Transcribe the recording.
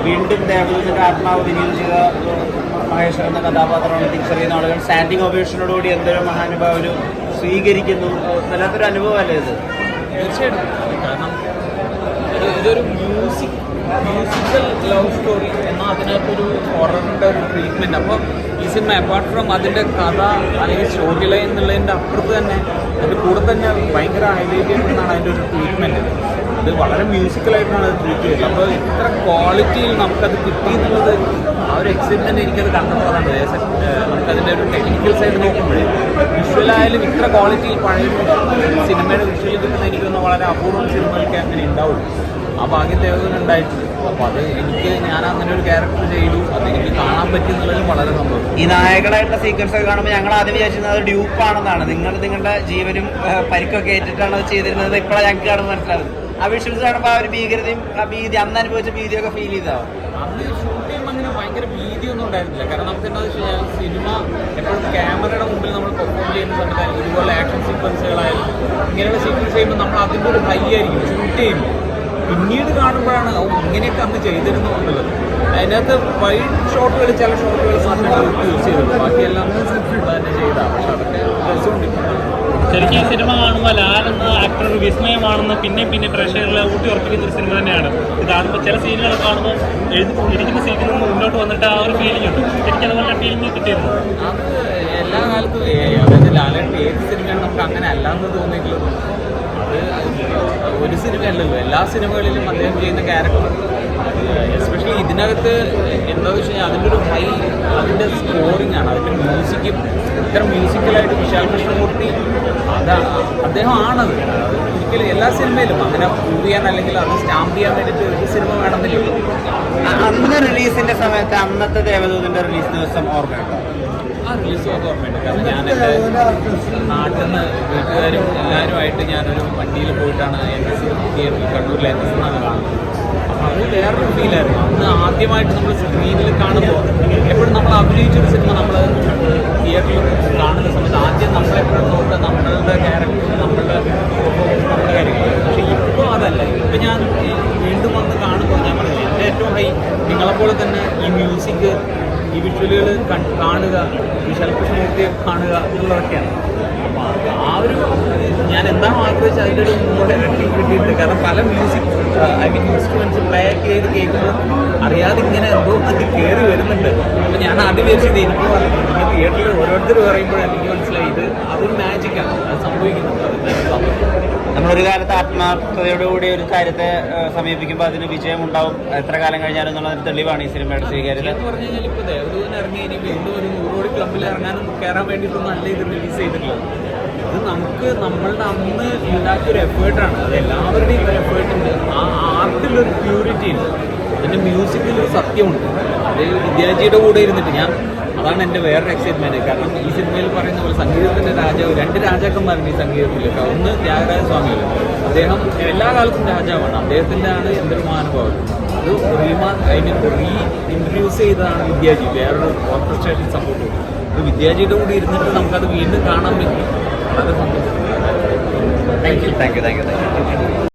വീണ്ടും ദേവദൂതൻ്റെ ആത്മാവ് വിനീത് ചെയ്ത മഹേശ്വരൻ എന്ന കഥാപാത്രമാണ് തിരിച്ചറിയുന്ന ആളുകൾ സ്റ്റാൻഡിങ് ഒവേഷനോടുകൂടി എന്തൊരു മഹാനുഭാവനും സ്വീകരിക്കുന്നു. വല്ലാത്തൊരു അനുഭവമല്ലേ ഇത്? തീർച്ചയായിട്ടും. കാരണം ഇതൊരു മ്യൂസിക്കൽ ലവ് സ്റ്റോറി എന്നാൽ അതിനകത്തൊരു ഹൊററിൻ്റെ ഒരു ട്രീറ്റ്മെൻറ്റ്. അപ്പോൾ ഈ സിനിമ അപ്പാർട്ട് ഫ്രം അതിൻ്റെ കഥ അല്ലെങ്കിൽ സ്റ്റോറി ലൈൻ എന്നുള്ളതിൻ്റെ അപ്പുറത്ത് തന്നെ അതിൻ്റെ കൂടെ തന്നെ ഭയങ്കര ഹൈലൈറ്റ് ചെയ്യുന്നതാണ് അതിൻ്റെ ഒരു ട്രീറ്റ്മെൻറ്റ്. അത് വളരെ മ്യൂസിക്കലായിട്ടാണ് അത് ട്രീറ്റ് ചെയ്തത്. അപ്പോൾ ഇത്ര ക്വാളിറ്റിയിൽ നമുക്കത് കിട്ടി എന്നുള്ളത് ആ ഒരു എക്സൈറ്റ്മെൻറ്റ് എനിക്കത് കണ്ടെത്തുന്നതാണ്. നമുക്കതിൻ്റെ ഒരു ടെക്നിക്കൽ സൈഡ് നോക്കുമ്പോഴേ വിഷ്വലായാലും ഇത്ര ക്വാളിറ്റിയിൽ പഴയ സിനിമയുടെ വിഷ്വൽ കിട്ടുന്ന എനിക്ക് തോന്നുന്നു വളരെ അപൂർവം സിനിമകൾക്ക് അങ്ങനെ ഉണ്ടാവുള്ളൂ. ആ ഭാഗ്യം ദേവതന് ഉണ്ടായിട്ടുണ്ട്. അപ്പോൾ അത് ഞാൻ അങ്ങനെ ഒരു ക്യാരക്ടർ ചെയ്തു, അതെനിക്ക് കാണാൻ പറ്റുന്നുള്ളതും വളരെ സന്തോഷം. ഈ നായകളായിട്ടുള്ള സീക്വൻസ് ഒക്കെ കാണുമ്പോൾ ഞങ്ങൾ ആദ്യം വിചാരിച്ചിരുന്നത് അത് ഡ്യൂപ്പാണെന്നാണ്. നിങ്ങളുടെ ജീവനും പരിക്കൊക്കെ ഏറ്റിട്ടാണ് അത് ചെയ്തിരുന്നത്. ഇപ്പോഴാണ് ഞങ്ങൾക്ക് കാണുമ്പോൾ മനസ്സിലാവുന്നത്. ആ വിഷ്വൽസ് കാണുമ്പോൾ ആ ഒരു ഭീകരതയും ആ ഭീതി, അന്ന് അനുഭവിച്ച ഭീതിയൊക്കെ ഫീൽ ചെയ്താവും. അന്ന് ഷൂട്ട് ചെയ്യുമ്പോൾ അങ്ങനെ ഭയങ്കര ഭീതിയൊന്നും ഉണ്ടായിരുന്നില്ല. കാരണം നമുക്ക് എന്താണെന്ന് വെച്ച് കഴിഞ്ഞാൽ സിനിമ എപ്പോഴും ക്യാമറയുടെ മുമ്പിൽ നമ്മൾ പെർഫോം ചെയ്യുന്ന സമയത്ത് ഇതുപോലെ ആക്ഷൻ സീക്വൻസുകളായാലും ഇങ്ങനെയുള്ള സീക്വൻസ് ചെയ്യുമ്പോൾ നമ്മൾ അതിൻ്റെ ഒരു ഹൈ ആയിരിക്കും ഷൂട്ട് ചെയ്യുമ്പോൾ. പിന്നീട് കാണുമ്പോഴാണ് ഇങ്ങനെയൊക്കെ അന്ന് ചെയ്തിരുന്നു എന്നുള്ളത്. അതിനകത്ത് വൈഡ് ഷോട്ടുകൾ ചില ഷോട്ടുകൾ മാത്രമേ യൂസ് ചെയ്തുള്ളൂ, ബാക്കിയെല്ലാം തന്നെ ചെയ്താണ്. പക്ഷെ അതൊക്കെ രസമുണ്ട്. ശരിക്കും ഈ സിനിമ കാണുമ്പോൾ ലാൽ എന്ന ആക്ടർ ഒരു വിസ്മയമാണെന്ന് പിന്നെ പ്രേക്ഷകരിൽ ഊട്ടി ഉറപ്പിക്കുന്ന ഒരു സിനിമ തന്നെയാണ്. ഇത് കാണുമ്പോൾ ചില സീനുകൾ കാണുമ്പോൾ ഇരിക്കുന്ന സീറ്റിൽ നിന്ന് മുന്നോട്ട് വന്നിട്ട് ആ ഒരു ഫീലിംഗ് ഉണ്ട്. എനിക്കതുപോലെ ഫീലിംഗ് കിട്ടിയിരുന്നു. അത് എല്ലാ കാലത്തും അതായത് ലാലേട്ടൻ ഏത് സിനിമയാണ് നമുക്ക് അങ്ങനെ അല്ലാന്ന് തോന്നിയിട്ടുള്ളത്. അത് ഒരു സിനിമയല്ലല്ലോ, എല്ലാ സിനിമകളിലും അദ്ദേഹം ചെയ്യുന്ന ക്യാരക്ടർ എസ്പെഷ്യലി ഇതിനകത്ത് എന്താണെന്ന് വെച്ച് കഴിഞ്ഞാൽ അതിൻ്റെ ഒരു ഹൈ അതിൻ്റെ സ്കോറിംഗ് ആണ്, അതിൻ്റെ മ്യൂസിക്കും ഇത്തരം മ്യൂസിക്കലായിട്ട് വിശാൽ കൃഷ്ണമൂർത്തി അദ്ദേഹം ആണത്. ഒരിക്കലും എല്ലാ സിനിമയിലും അങ്ങനെ പ്രൂവ് ചെയ്യാൻ അല്ലെങ്കിൽ അത് സ്റ്റാമ്പ് ചെയ്യാൻ വേണ്ടിയിട്ട് ഒരു സിനിമ വേണമെന്നില്ല. അന്ന് റിലീസിൻ്റെ സമയത്ത് അന്നത്തെ ദേവദൂതൻ്റെ റിലീസ് ദിവസം ഓർമ്മയുണ്ടോ? ആ റിലീസ് ഒക്കെ ഓർമ്മയുണ്ട്. കാരണം ഞാൻ എൻ്റെ നാട്ടിൽ നിന്ന് വീട്ടുകാരും എല്ലാവരുമായിട്ട് ഞാനൊരു വണ്ടിയിൽ പോയിട്ടാണ് NS തിയേറ്ററിൽ കണ്ണൂരിൽ NS എന്നാണ് കാണുന്നത്. അപ്പോൾ അത് വേറൊരു ഫീലായിരുന്നു. അന്ന് ആദ്യമായിട്ട് നമ്മൾ സ്ക്രീനിൽ കാണുമ്പോൾ എപ്പോഴും നമ്മൾ അഭിനയിച്ചൊരു സിനിമ നമ്മൾ തിയേറ്ററിൽ കാണുന്ന സമയത്ത് ആദ്യം നമ്മളെപ്പോഴും നോക്കുക നമ്മളുടെ ക്യാരക്ടർ, നമ്മളുടെ കാര്യങ്ങൾ. പക്ഷേ ഇപ്പോൾ അതല്ല. ഇപ്പം ഞാൻ വീണ്ടും വന്ന് കാണുമ്പോൾ ഞാൻ പറഞ്ഞില്ല, എൻ്റെ ഏറ്റവും ഹൈ നിങ്ങളെപ്പോലെ തന്നെ ഈ മ്യൂസിക്, ഈ വിഷ്വലുകൾ കാണുക, വിശാൽ കൃഷ്ണമൂർത്തിയെ കാണുക എന്നുള്ളതൊക്കെയാണ്. അപ്പോൾ ആ ഒരു ഞാൻ എന്താണോ ആഗ്രഹിച്ചത് അതിൻ്റെ ഒരു മുന്നോട്ട് ഇരട്ടി കിട്ടിയിട്ടുണ്ട്. കാരണം പല മ്യൂസിക് ഇൻസ്ട്രുമെൻറ്റ്സ് പ്ലേ ഒക്കെ ചെയ്ത് കേൾക്കുമ്പോൾ അറിയാതെ ഇങ്ങനെ എന്തോ അത് കയറി വരുന്നുണ്ട്. അപ്പോൾ ഞാൻ ആദ്യം വിചാരിച്ചത് എനിക്ക് തിയേറ്ററിൽ ഓരോരുത്തർ പറയുമ്പോഴാണ് എനിക്ക് മനസ്സിലായി ഇത് അതൊരു മാജിക്കാണ്, അത് സംഭവിക്കുന്നുണ്ട്. നമ്മളൊരു കാലത്ത് ആത്മാർത്ഥതയോടുകൂടി ഒരു കാര്യത്തെ സമീപിക്കുമ്പോൾ അതിന് വിജയമുണ്ടാവും എത്ര കാലം കഴിഞ്ഞാലും എന്നുള്ളതിന് തെളിവാണ് ഈ സിനിമയുടെ സ്വീകാര്യത എന്ന് പറഞ്ഞു കഴിഞ്ഞാൽ. ഇപ്പോൾ ദേവദൂതൻ ഇറങ്ങി ഇനി വീണ്ടും ഒരു 100 കോടി ക്ലബ്ബിൽ ഇറങ്ങാനും കയറാൻ വേണ്ടിയിട്ടൊന്നും അല്ല ഇത് റിലീസ് ചെയ്തിട്ടുള്ളത്. ഇത് നമുക്ക് നമ്മളുടെ അന്ന് ഉണ്ടാക്കിയൊരു എഫേർട്ടാണ്. അത് എല്ലാവരുടെയും ഒരു എഫേർട്ടുണ്ട്. ആ ആർട്ടിലൊരു പ്യൂരിറ്റി ഉണ്ട്, അതിൻ്റെ മ്യൂസിക്കിലൊരു സത്യമുണ്ട്. അത് വിദ്യാജിയുടെ കൂടെ ഇരുന്നിട്ട് അതാണ് എൻ്റെ വേറൊരു എക്സൈറ്റ്മെൻറ്റ്. കാരണം ഈ സിനിമയിൽ പറയുന്ന പോലെ സംഗീതത്തിൻ്റെ രാജാവ്, 2 രാജാക്കന്മാരുണ്ട് ഈ സംഗീതത്തിലൊക്കെ. ഒന്ന് ത്യാഗരാജ സ്വാമികൾ, അദ്ദേഹം എല്ലാ കാലത്തും രാജാവാണ്, അദ്ദേഹത്തിൻ്റെ ആണ് എന്തൊരു മഹാനുഭാവം. അത് ഇൻട്രൊഡ്യൂസ് ചെയ്തതാണ് വിദ്യാജി, വേറൊരു ഓർക്കസ്ട്രേഷൻ സപ്പോർട്ട്. അപ്പോൾ വിദ്യാജിയുടെ കൂടെ ഇരുന്നിട്ട് നമുക്കത് വീണ്ടും കാണാൻ പറ്റി. വളരെ സന്തോഷം. Thank you.